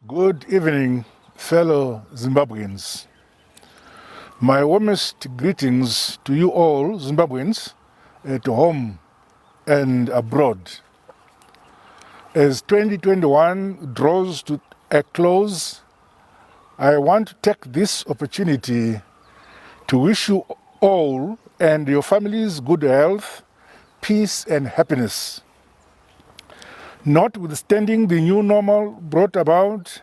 Good evening, fellow Zimbabweans. My warmest greetings to you all, Zimbabweans, at home and abroad. As 2021 draws to a close, I want to take this opportunity to wish you all and your families good health, peace, and happiness. Notwithstanding the new normal brought about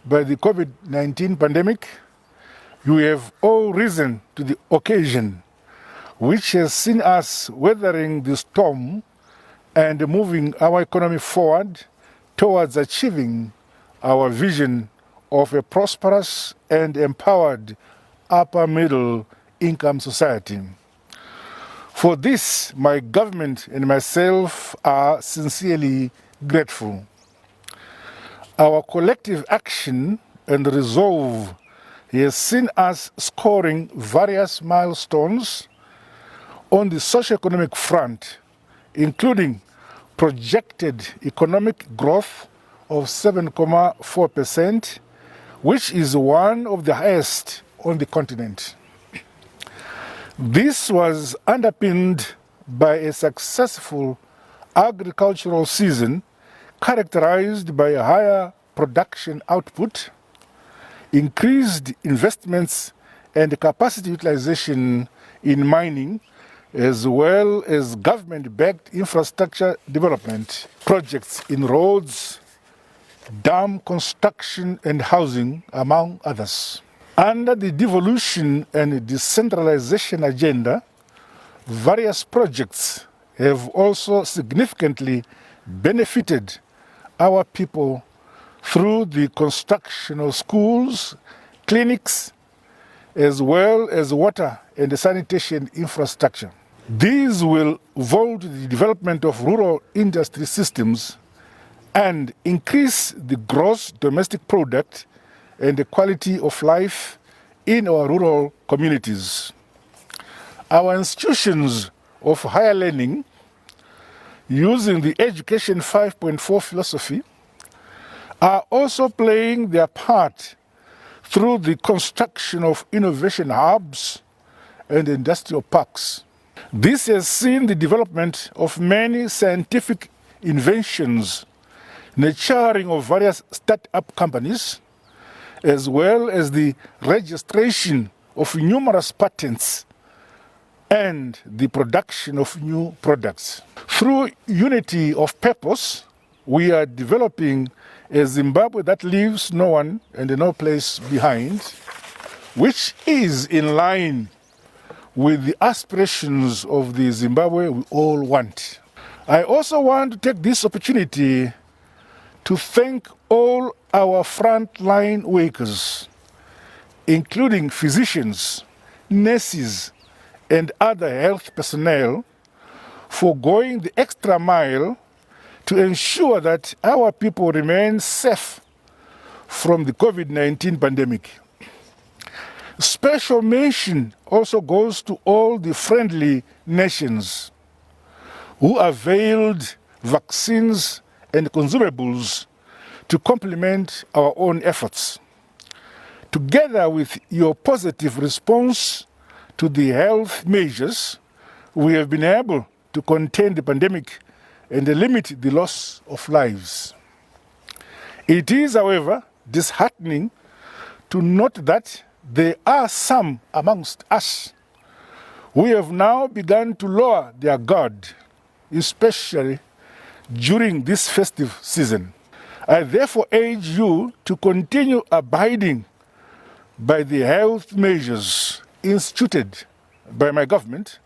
by the COVID-19 pandemic, you have all risen to the occasion, which has seen us weathering the storm and moving our economy forward towards achieving our vision of a prosperous and empowered upper middle income society. For this, my government and myself are sincerely grateful. Our collective action and resolve has seen us scoring various milestones on the socio-economic front, including projected economic growth of 7.4%, which is one of the highest on the continent. This was underpinned by a successful agricultural season characterized by a higher production output, increased investments and capacity utilization in mining, as well as government-backed infrastructure development projects in roads, dam construction and housing, among others. Under the devolution and decentralization agenda, various projects have also significantly benefited our people through the construction of schools, clinics, as well as water and sanitation infrastructure. These will vote the development of rural industry systems and increase the gross domestic product and the quality of life in our rural communities. Our institutions of higher learning, using the Education 5.4 philosophy, are also playing their part through the construction of innovation hubs and industrial parks. This has seen the development of many scientific inventions, nurturing of various start-up companies, as well as the registration of numerous patents and the production of new products. Through unity of purpose, we are developing a Zimbabwe that leaves no one and no place behind, which is in line with the aspirations of the Zimbabwe we all want. I also want to take this opportunity to thank all our frontline workers, including physicians, nurses, and other health personnel, for going the extra mile to ensure that our people remain safe from the COVID-19 pandemic. Special mention also goes to all the friendly nations who availed vaccines and consumables to complement our own efforts. Together with your positive response to the health measures, we have been able to contain the pandemic and limit the loss of lives. It is, however, disheartening to note that there are some amongst us who have now begun to lower their guard, especially during this festive season. I therefore urge you to continue abiding by the health measures instituted by my government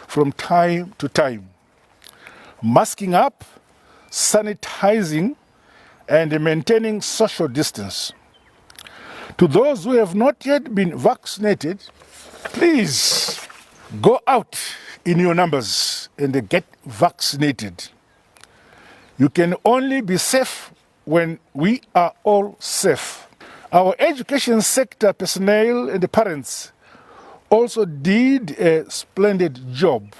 from time to time. Masking up, sanitizing, and maintaining social distance. To those who have not yet been vaccinated, please go out in your numbers and get vaccinated. You can only be safe when we are all safe. Our education sector personnel and the parents also did a splendid job,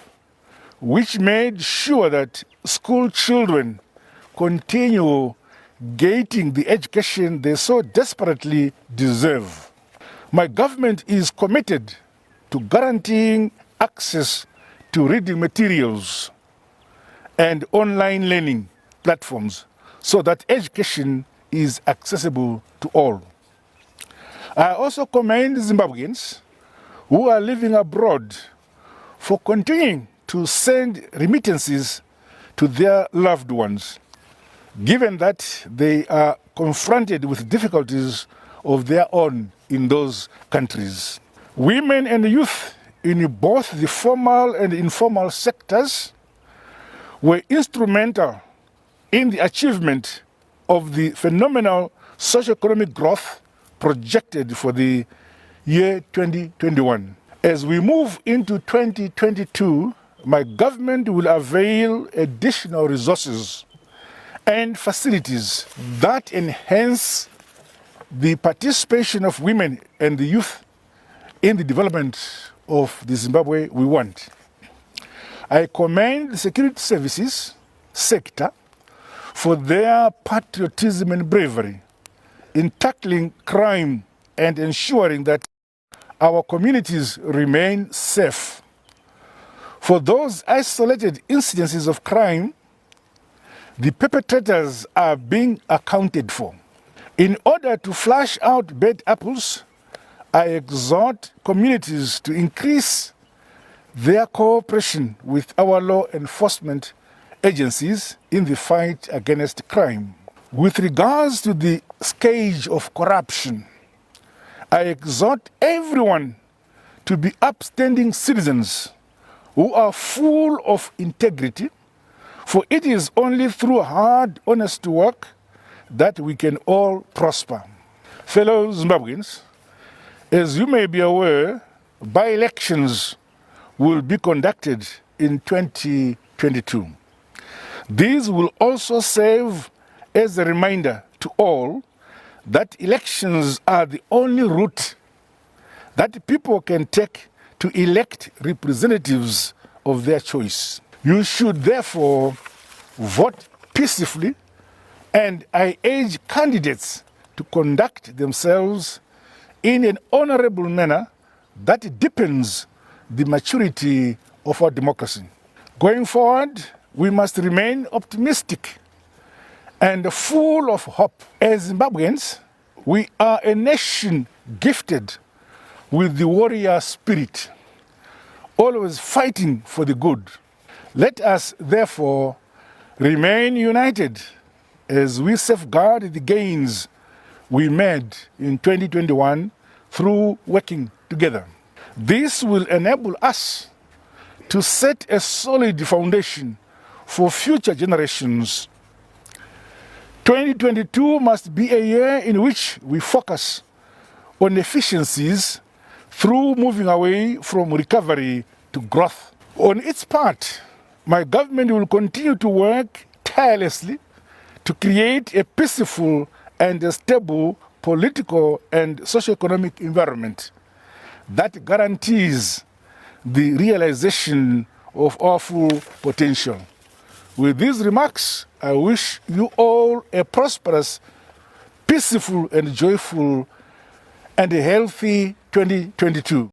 which made sure that school children continue getting the education they so desperately deserve. My government is committed to guaranteeing access to reading materials and online learning platforms so that education is accessible to all. I also commend Zimbabweans who are living abroad for continuing to send remittances to their loved ones, given that they are confronted with difficulties of their own in those countries. Women and youth in both the formal and informal sectors were instrumental in the achievement of the phenomenal socio-economic growth projected for the year 2021. As we move into 2022, my government will avail additional resources and facilities that enhance the participation of women and the youth in the development of the Zimbabwe we want. I commend the security services sector for their patriotism and bravery in tackling crime and ensuring that our communities remain safe. For those isolated incidences of crime, the perpetrators are being accounted for. In order to flush out bad apples, I exhort communities to increase their cooperation with our law enforcement agencies in the fight against crime. With regards to the scourge of corruption, I exhort everyone to be upstanding citizens who are full of integrity, for it is only through hard, honest work that we can all prosper. Fellow Zimbabweans, as you may be aware, by-elections will be conducted in 2022. These will also serve as a reminder to all that elections are the only route that people can take to elect representatives of their choice. You should therefore vote peacefully, and I urge candidates to conduct themselves in an honorable manner that deepens the maturity of our democracy. Going forward, we must remain optimistic and full of hope. As Zimbabweans, we are a nation gifted with the warrior spirit, always fighting for the good. Let us therefore remain united as we safeguard the gains we made in 2021 through working together. This will enable us to set a solid foundation for future generations. 2022 must be a year in which we focus on efficiencies through moving away from recovery to growth. On its part, my government will continue to work tirelessly to create a peaceful and a stable political and socio-economic environment that guarantees the realization of our full potential. With these remarks, I wish you all a prosperous, peaceful and joyful and a healthy 2022.